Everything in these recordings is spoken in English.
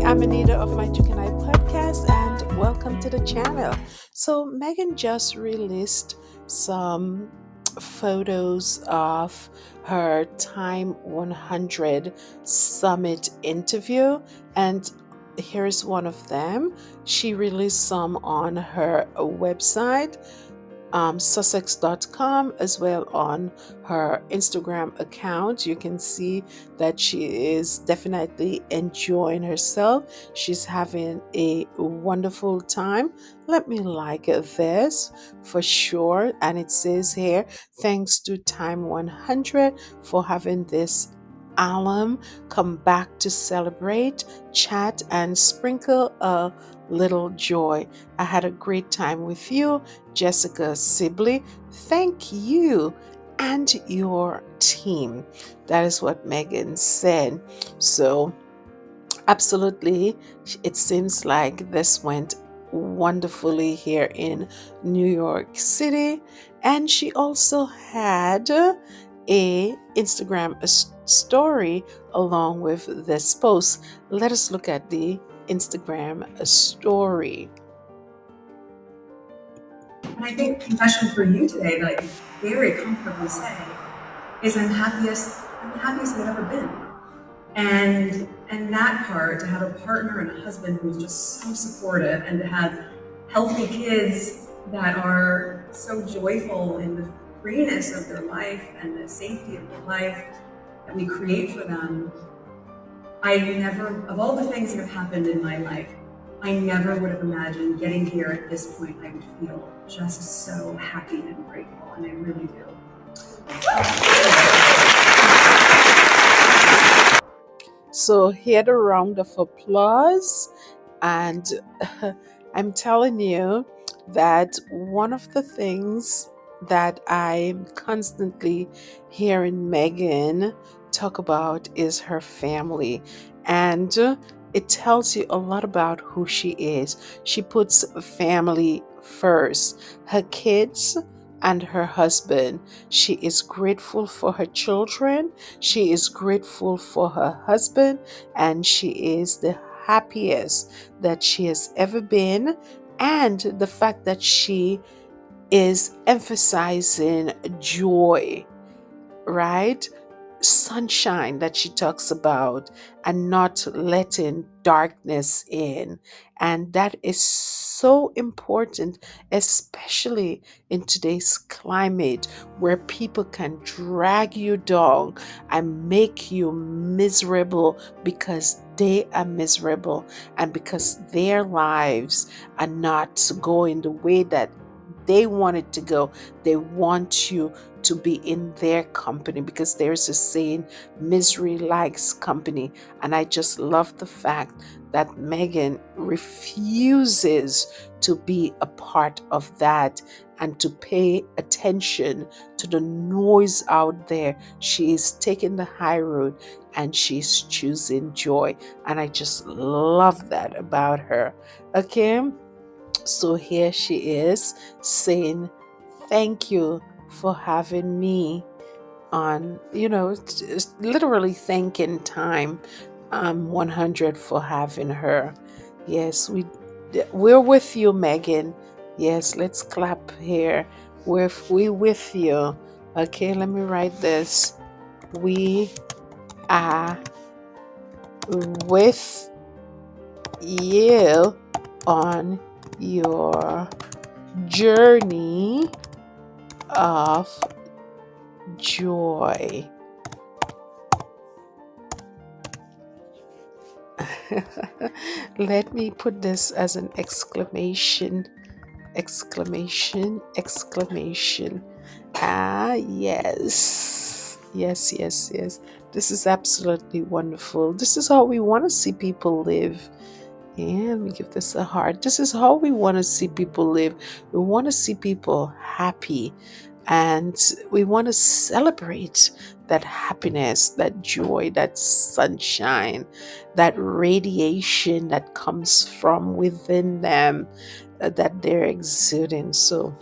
I'm Anita of my Duke and I podcast, and welcome to the channel. So, Meghan just released some photos of her Time 100 Summit interview, and here's one of them. She released some on her website, sussex.com, as well on her Instagram account. You can see that she is definitely enjoying herself. She's having a wonderful time. Let me like this for sure. And it says here, thanks to Time 100 for having this alum come back to celebrate, chat, and sprinkle a little joy. I had a great time with you, Jessica Sibley. Thank you and your team. That is what Meghan said. So, absolutely, it seems like this went wonderfully here in New York City. And she also had a Instagram story along with this post. Let us look at the Instagram story. And I think confession for you today that I can very comfortably say is I'm the happiest I've ever been. And that part, to have a partner and a husband who's just so supportive, and to have healthy kids that are so joyful in the freeness of their life and the safety of their life that we create for them. Of all the things that have happened in my life, I never would have imagined getting here at this point. I would feel just so happy and grateful, and I really do. So, here a round of applause. And I'm telling you that one of the things that I'm constantly hearing Meghan talk about is her family. And it tells you a lot about who she is. She puts family first. Her kids and her husband. She is grateful for her children. She is grateful for her husband. And she is the happiest that she has ever been. And the fact that she is emphasizing joy, right? Sunshine that she talks about, and not letting darkness in. And that is so important, especially in today's climate where people can drag you down and make you miserable because they are miserable and because their lives are not going the way that they want it to go. They want you to be in their company, because there's a saying, misery likes company. And I just love the fact that Meghan refuses to be a part of that and to pay attention to the noise out there. She is taking the high road and she's choosing joy. And I just love that about her. Okay. So here she is saying, thank you for having me on, literally thanking Time 100 for having her. Yes, we're with you, Meghan. Yes, let's clap here. We with you. Okay, let me write this. We are with you on your journey of joy. Let me put this as an exclamation, exclamation, exclamation. Yes. Yes, yes, yes. This is absolutely wonderful. This is how we want to see people live. Yeah, let me give this a heart. This is how we want to see people live. We want to see people happy. And we want to celebrate that happiness, that joy, that sunshine, that radiation that comes from within them, that they're exuding. So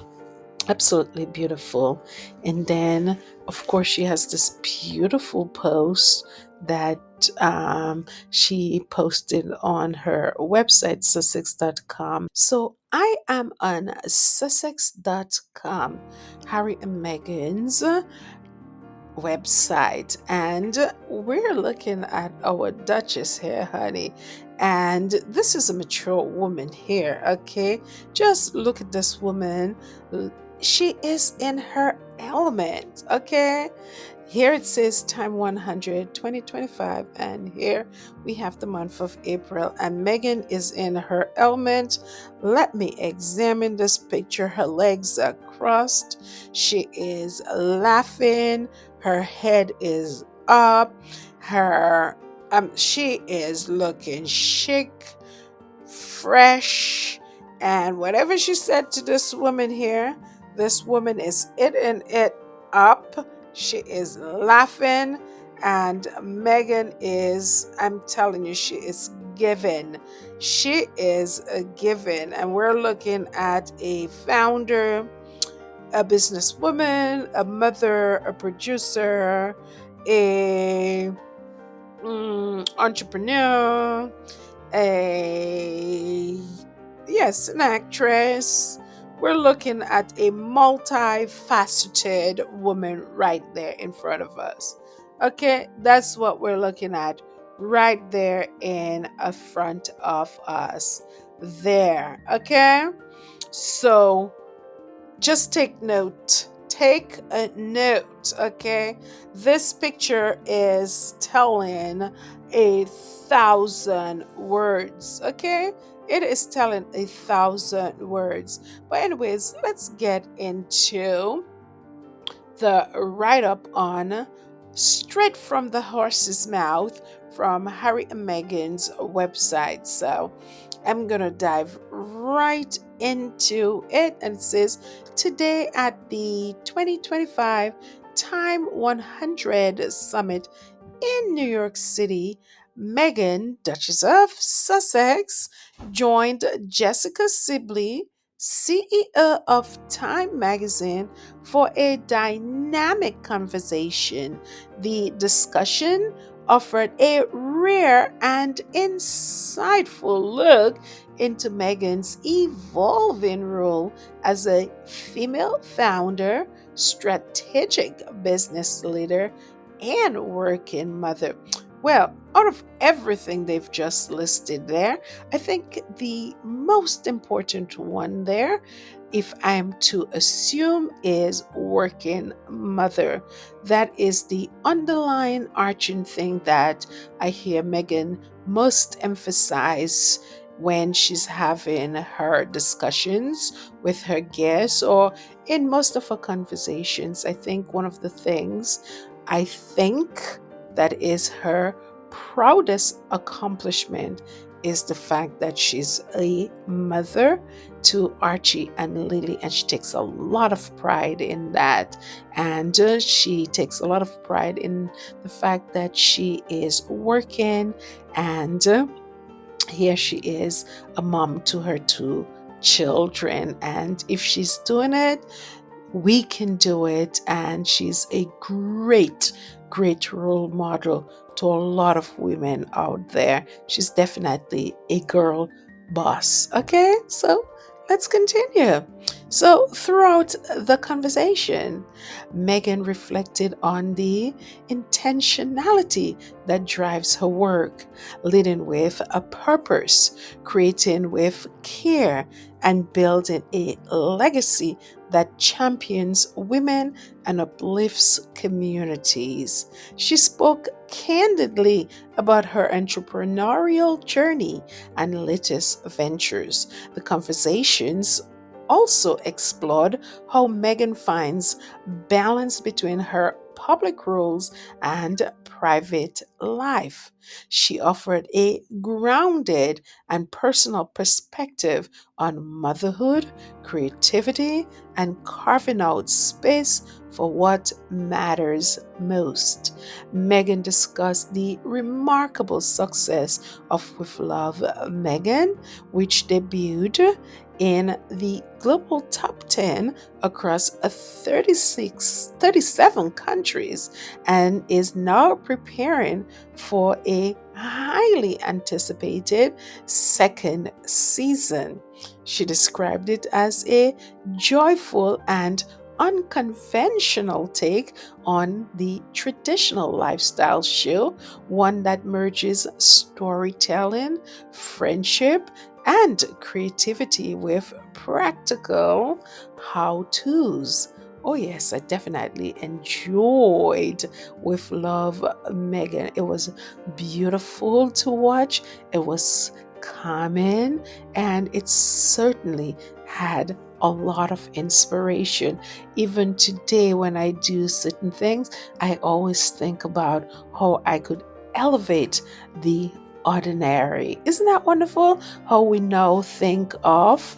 Absolutely beautiful. And then, of course, she has this beautiful post that she posted on her website, sussex.com. So I am on sussex.com, Harry and Meghan's website, and we're looking at our Duchess here, honey. And this is a mature woman here, okay? Just look at this woman. She is in her element, okay? Here it says time 100, 2025, and here we have the month of April, and Meghan is in her element. Let me examine this picture. Her legs are crossed. She is laughing. Her head is up. Her she is looking chic, fresh, and whatever she said to this woman here, this woman is eating it up. She is laughing, and Megan is, I'm telling you, she is given. She is a given, and we're looking at a founder, a businesswoman, a mother, a producer, a entrepreneur, a yes, an actress. We're looking at a multifaceted woman right there in front of us. Okay, that's what we're looking at right there in front of us. There, okay? So just take note. Take a note, okay? This picture is telling 1,000 words, okay? It is telling 1,000 words. But, anyways, let's get into the write up on Straight from the Horse's Mouth from Harry and Meghan's website. So I'm going to dive right into it. And it says, today at the 2025 Time 100 Summit in New York City, Meghan, Duchess of Sussex, joined Jessica Sibley, CEO of Time magazine, for a dynamic conversation. The discussion offered a rare and insightful look into Meghan's evolving role as a female founder, strategic business leader, and working mother. Well, out of everything they've just listed there, I think the most important one there, if I'm to assume, is working mother. That is the underlying arching thing that I hear Meghan most emphasize when she's having her discussions with her guests or in most of her conversations. I think one of the things I think that is her proudest accomplishment is the fact that she's a mother to Archie and Lily, and she takes a lot of pride in that. And she takes a lot of pride in the fact that she is working, and here she is, a mom to her two children. And if she's doing it, we can do it. And she's a great role model to a lot of women out there. She's definitely a girl boss. Okay, so let's continue. So, throughout the conversation, Megan reflected on the intentionality that drives her work, leading with a purpose, creating with care, and building a legacy that champions women and uplifts communities. She spoke candidly about her entrepreneurial journey and latest ventures. The conversations also explored how Meghan finds balance between her public roles and private life. She offered a grounded and personal perspective on motherhood, creativity, and carving out space for what matters most. Meghan discussed the remarkable success of With Love Meghan, which debuted in the global top 10 across 37 countries and is now preparing for a highly anticipated second season. She described it as a joyful and unconventional take on the traditional lifestyle show, one that merges storytelling, friendship, and creativity with practical how to's. Oh, yes, I definitely enjoyed with Love Megan. It was beautiful to watch, it was calming, and it certainly had a lot of inspiration. Even today, when I do certain things, I always think about how I could elevate the ordinary. Isn't that wonderful? How we now think of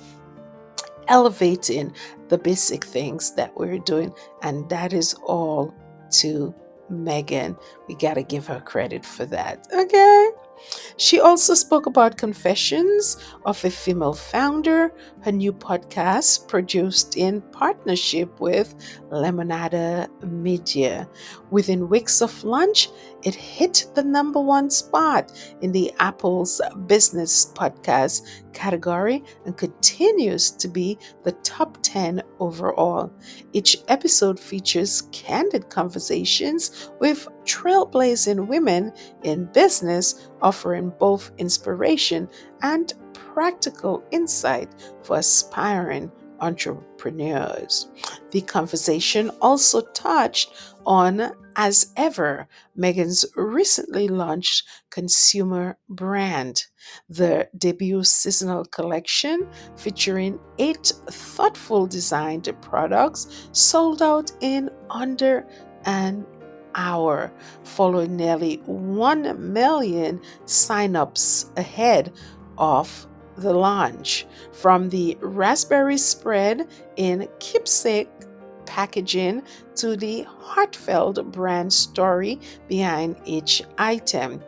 elevating the basic things that we're doing, and that is all to Megan. We got to give her credit for that. Okay. She also spoke about Confessions of a Female Founder, her new podcast produced in partnership with Lemonada Media. Within weeks of launch, it hit the number one spot in the Apple's business podcast category and continues to be the top 10 overall. Each episode features candid conversations with trailblazing women in business, offering both inspiration and practical insight for aspiring entrepreneurs. The conversation also touched on, as ever, Meghan's recently launched consumer brand. The debut seasonal collection, featuring 8 thoughtful designed products, sold out in under an hour, following nearly 1 million signups ahead of the launch. From the raspberry spread in keepsake packaging to the heartfelt brand story behind each item,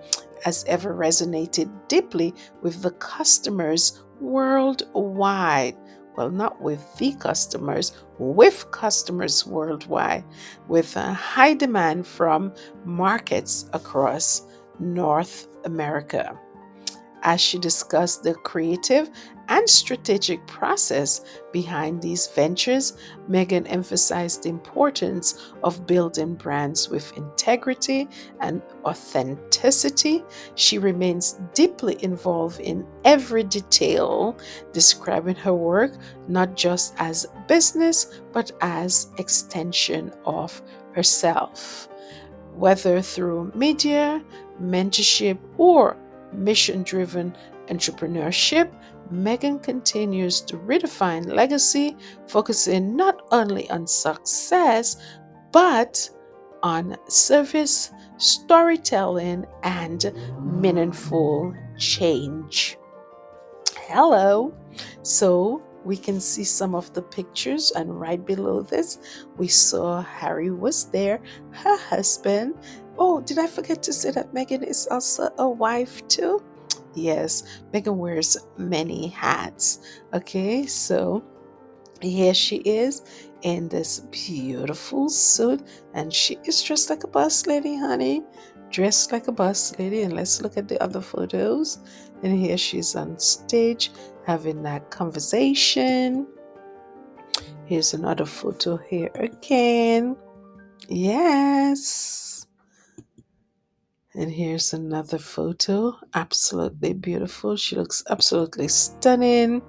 as ever resonated deeply with the customers worldwide. Well, not with the customers, with customers worldwide, with a high demand from markets across North America. As she discussed the creative and strategic process behind these ventures, Meghan emphasized the importance of building brands with integrity and authenticity. She remains deeply involved in every detail, describing her work not just as business but as extension of herself. Whether through media, mentorship, or mission driven entrepreneurship, Meghan continues to redefine legacy, focusing not only on success but on service, storytelling, and meaningful change. Hello. So we can see some of the pictures, and right below this, we saw Harry was there, her husband. Oh, did I forget to say that Meghan is also a wife too? Yes, Meghan wears many hats. Okay, so here she is in this beautiful suit, and she is dressed like a boss lady, honey. Dressed like a boss lady. And let's look at the other photos. And here she's on stage having that conversation. Here's another photo here again. Yes. And here's another photo. Absolutely beautiful. She looks absolutely stunning.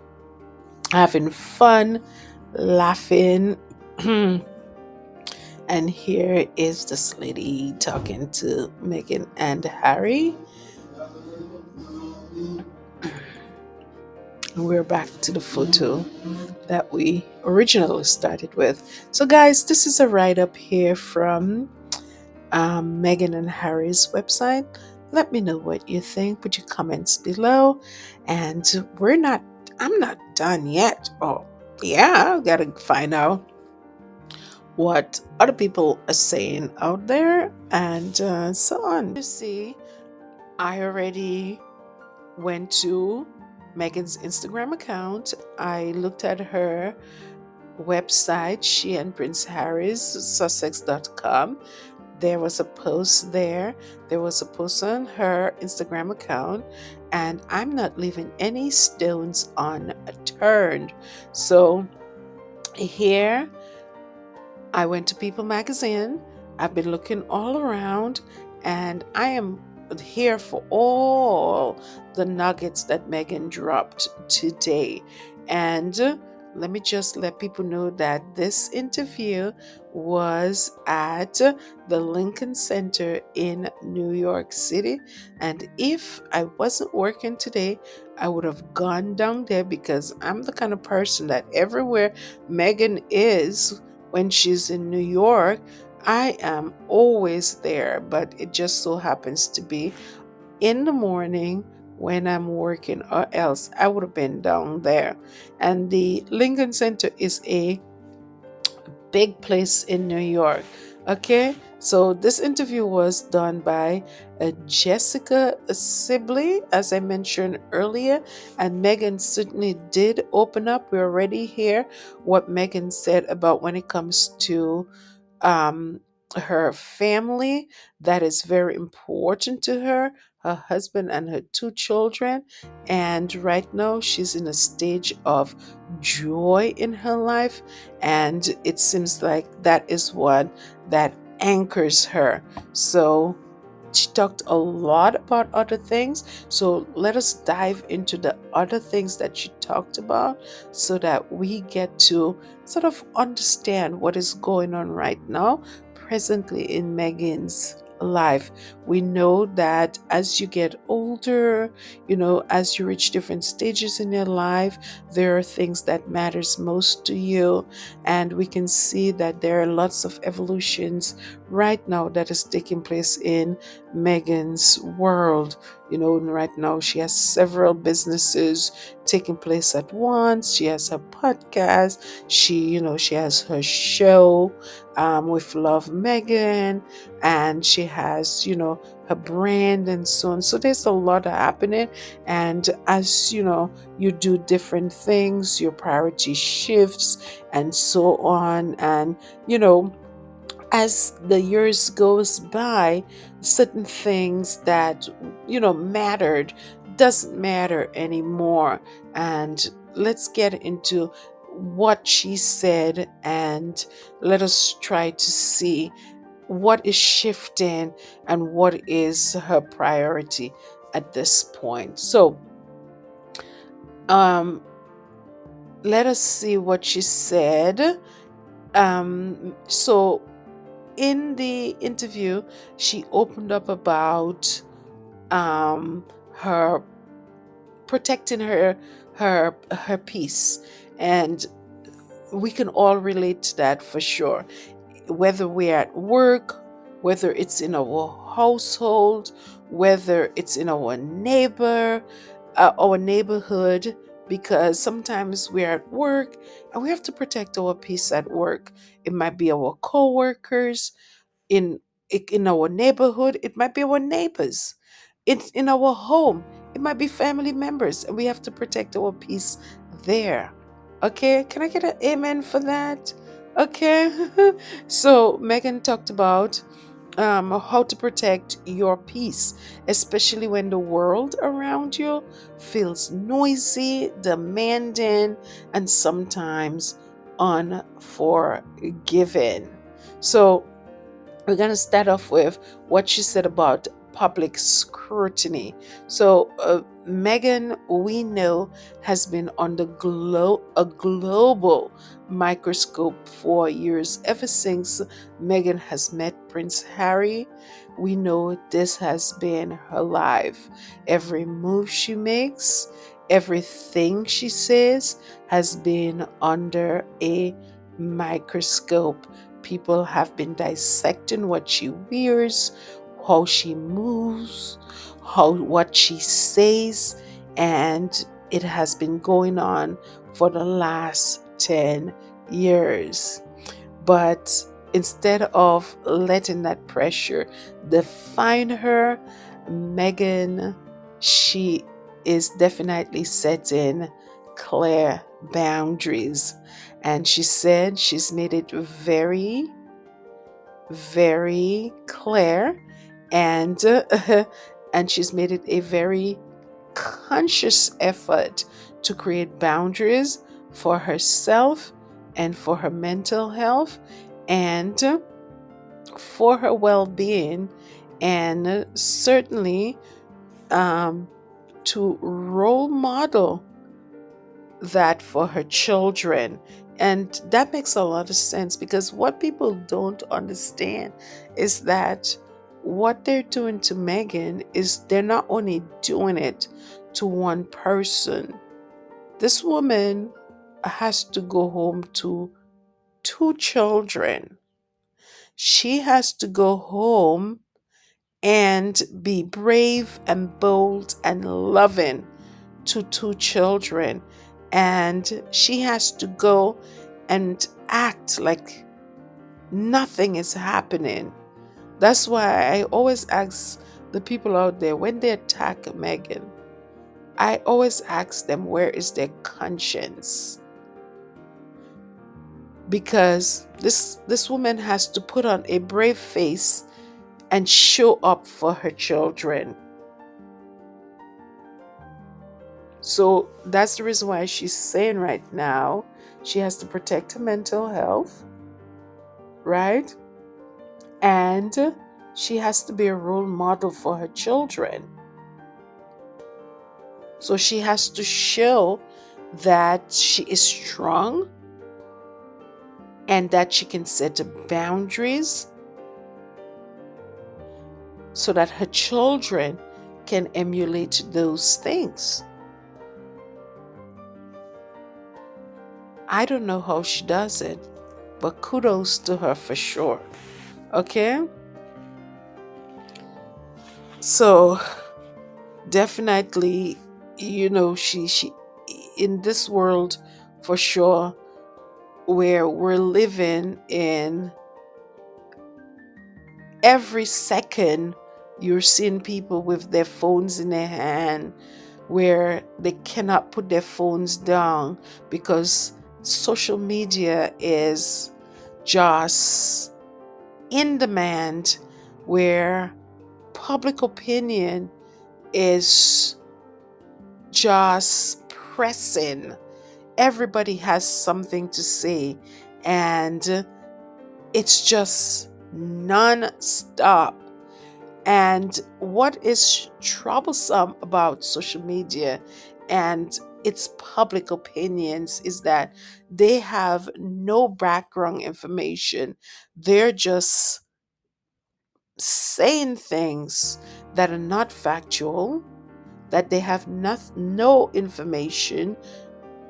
Having fun, laughing. And here is this lady talking to Meghan and Harry. And we're back to the photo that we originally started with. So, guys, this is a write up here from Meghan and Harry's website. Let me know what you think. Put your comments below. And I'm not done yet. Oh, yeah, I gotta find out what other people are saying out there and so on. You see, I already went to Meghan's Instagram account. I looked at her website, she and Prince Harry's Sussex.com. There was a post there. There was a post on her Instagram account, and I'm not leaving any stones unturned. So here I went to People Magazine. I've been looking all around, and I am here for all the nuggets that Meghan dropped today. And let me just let people know that this interview was at the Lincoln Center in New York City. And if I wasn't working today, I would have gone down there because I'm the kind of person that everywhere Meghan is, when she's in New York, I am always there, but it just so happens to be in the morning when I'm working, or else I would have been down there. And the Lincoln Center is a big place in New York. Okay, so this interview was done by Jessica Sibley, as I mentioned earlier, and Meghan certainly did open up. We already hear what Meghan said about when it comes to um, her family. That is very important to her husband, and her two children. And right now, she's in a stage of joy in her life. And it seems like that is what that anchors her. So she talked a lot about other things. So let us dive into the other things that she talked about so that we get to sort of understand what is going on right now, presently in Meghan's life. We know that as you get older, as you reach different stages in your life, there are things that matters most to you. And we can see that there are lots of evolutions right now that is taking place in Meghan's world. Right now she has several businesses taking place at once. She has her podcast. She has her show with Love Meghan, and she has, her brand and so on. So there's a lot happening. And as you do different things, your priority shifts and so on. And as the years goes by, certain things that mattered doesn't matter anymore. And let's get into what she said, and let us try to see what is shifting and what is her priority at this point. So um let us see what she said. So in the interview, she opened up about her protecting her peace, and we can all relate to that for sure. Whether we're at work, whether it's in our household, whether it's in our neighborhood, because sometimes we're at work and we have to protect our peace at work. It might be our coworkers, in in our neighborhood, it might be our neighbors. In our home, it might be family members, and we have to protect our peace there. Okay, can I get an amen for that? Okay. So Meghan talked about how to protect your peace, especially when the world around you feels noisy, demanding, and sometimes unforgiving. So we're going to start off with what she said about public scrutiny. So, Meghan, we know, has been under a global microscope for years. Ever since Meghan has met Prince Harry, we know this has been her life. Every move she makes, everything she says has been under a microscope. People have been dissecting what she wears, how she moves, what she says, and it has been going on for the last 10 years. But instead of letting that pressure define her, Meghan, she is definitely setting clear boundaries. And she said she's made it very, very clear, and and she's made it a very conscious effort to create boundaries for herself and for her mental health and for her well-being, and certainly um, to role model that for her children. And that makes a lot of sense, because what people don't understand is that what they're doing to Meghan is they're not only doing it to one person. This woman has to go home to two children. She has to go home and be brave and bold and loving to two children. And she has to go and act like nothing is happening. That's why I always ask the people out there when they attack Meghan, I always ask them, where is their conscience? Because this woman has to put on a brave face and show up for her children. So that's the reason why she's saying right now she has to protect her mental health, right? And she has to be a role model for her children. So she has to show that she is strong and that she can set boundaries so that her children can emulate those things. I don't know how she does it, but kudos to her for sure. Okay? So definitely, she in this world for sure, where we're living in, every second you're seeing people with their phones in their hand, where they cannot put their phones down because social media is just in demand, where public opinion is just pressing. Everybody has something to say, and it's just non-stop. And what is troublesome about social media and its public opinions is that they have no background information. They're just saying things that are not factual, that they have no information.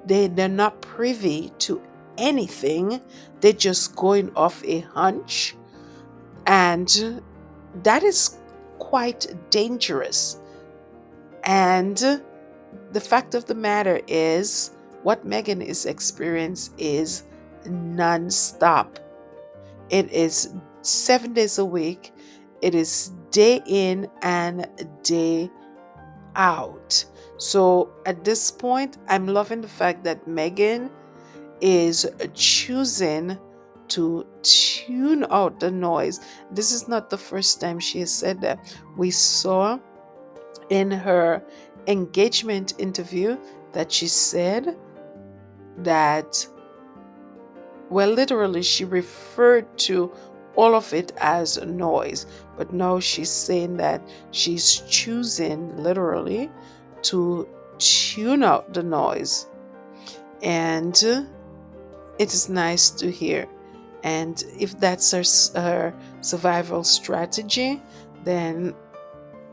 They're not privy to anything. They're just going off a hunch. And that is quite dangerous. And the fact of the matter is, what Meghan is experiencing is non-stop. It is 7 days a week. It is day in and day out. So at this point, I'm loving the fact that Meghan is choosing to tune out the noise. This is not the first time she has said that. We saw in her engagement interview that she said that, well, literally, she referred to all of it as noise, but now she's saying that she's choosing, literally, to tune out the noise. And it is nice to hear. And if that's her survival strategy, then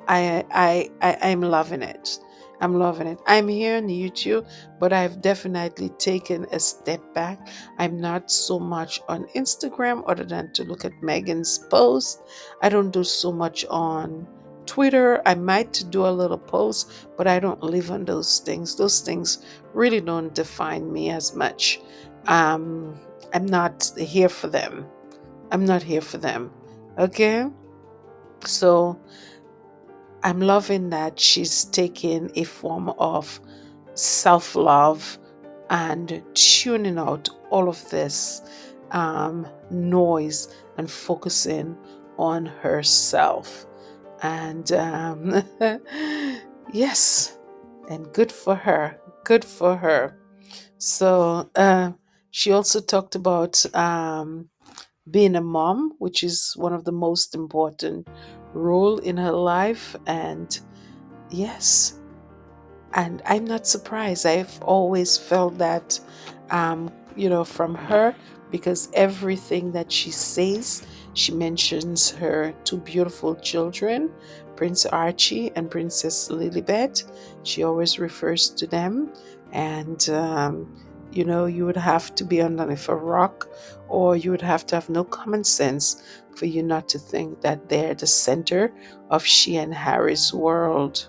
I'm loving it. I'm loving it. I'm here on YouTube, but I've definitely taken a step back. I'm not so much on Instagram other than to look at Meghan's post. I don't do so much on Twitter. I might do a little post, but I don't live on those things. Those things really don't define me as much. Um, I'm not here for them. I'm not here for them. Okay? So I'm loving that she's taking a form of self love and tuning out all of this noise and focusing on herself. And yes, and good for her. Good for her. So she also talked about being a mom, which is one of the most important role in her life. And yes, and I'm not surprised. I've always felt that, from her, because everything that she says, she mentions her two beautiful children, Prince Archie and Princess Lilibet. She always refers to them. And, you would have to be underneath a rock, or you would have to have no common sense for you not to think that they're the center of she and Harry's world.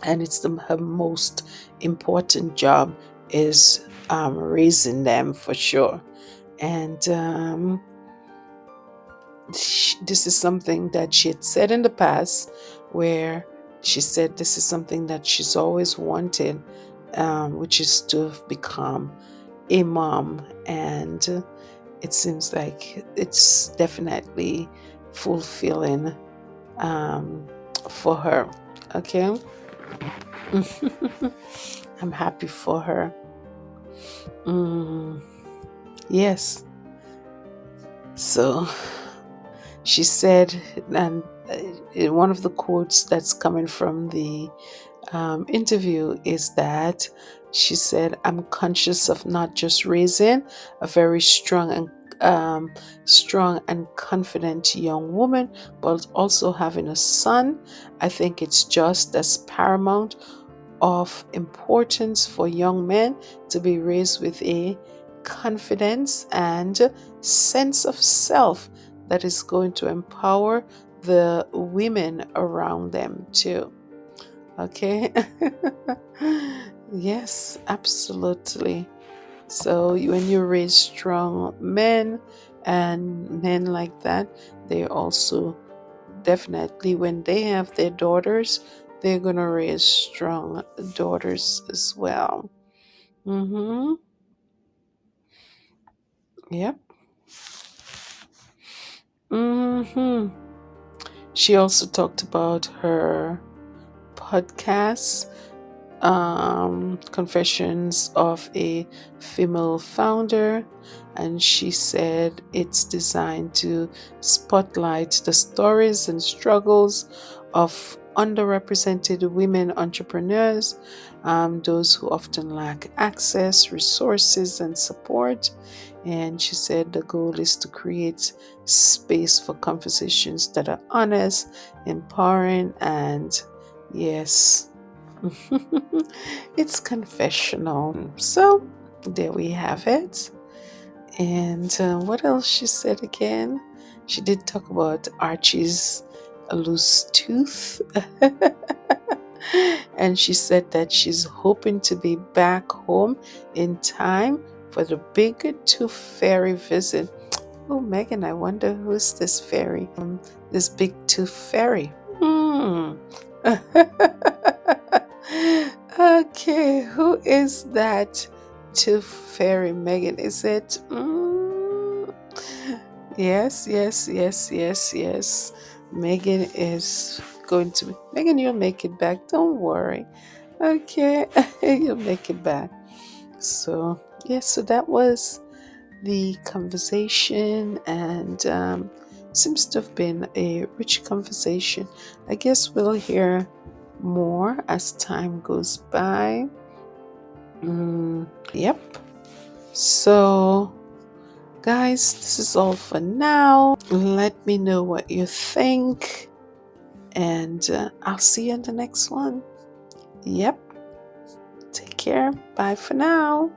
And it's her most important job is raising them, for sure. And this is something that she had said in the past, where she said this is something that she's always wanted, which is to become a mom. And it seems like it's definitely fulfilling for her. Okay. I'm happy for her. Mm, yes. So she said, and one of the quotes that's coming from the interview is that she said, "I'm conscious of not just raising a very strong and confident young woman, but also having a son. I think it's just as paramount of importance for young men to be raised with a confidence and sense of self that is going to empower the women around them too." Okay. Yes, absolutely. So when you raise strong men and men like that, they also definitely, when they have their daughters, they're going to raise strong daughters as well. Mm-hmm. Yep. Mm-hmm. She also talked about her podcast, Confessions of a Female Founder, and she said it's designed to spotlight the stories and struggles of underrepresented women entrepreneurs, those who often lack access, resources, and support. And she said the goal is to create space for conversations that are honest, empowering, and yes, it's confessional. So there we have it. And what else she said again? She did talk about Archie's loose tooth. And she said that she's hoping to be back home in time for the big tooth fairy visit. Oh, Meghan, I wonder who's this fairy? This big tooth fairy. Hmm. Okay, who is that tooth fairy, Meghan? Is it? Yes, yes, yes, yes, yes. Meghan is going to be. Meghan, you'll make it back. Don't worry. Okay, you'll make it back. So, yes, so that was the conversation, and seems to have been a rich conversation. I guess we'll hear more as time goes by. Yep. So, guys, this is all for now. Let me know what you think, and I'll see you in the next one. Yep. Take care. Bye for now.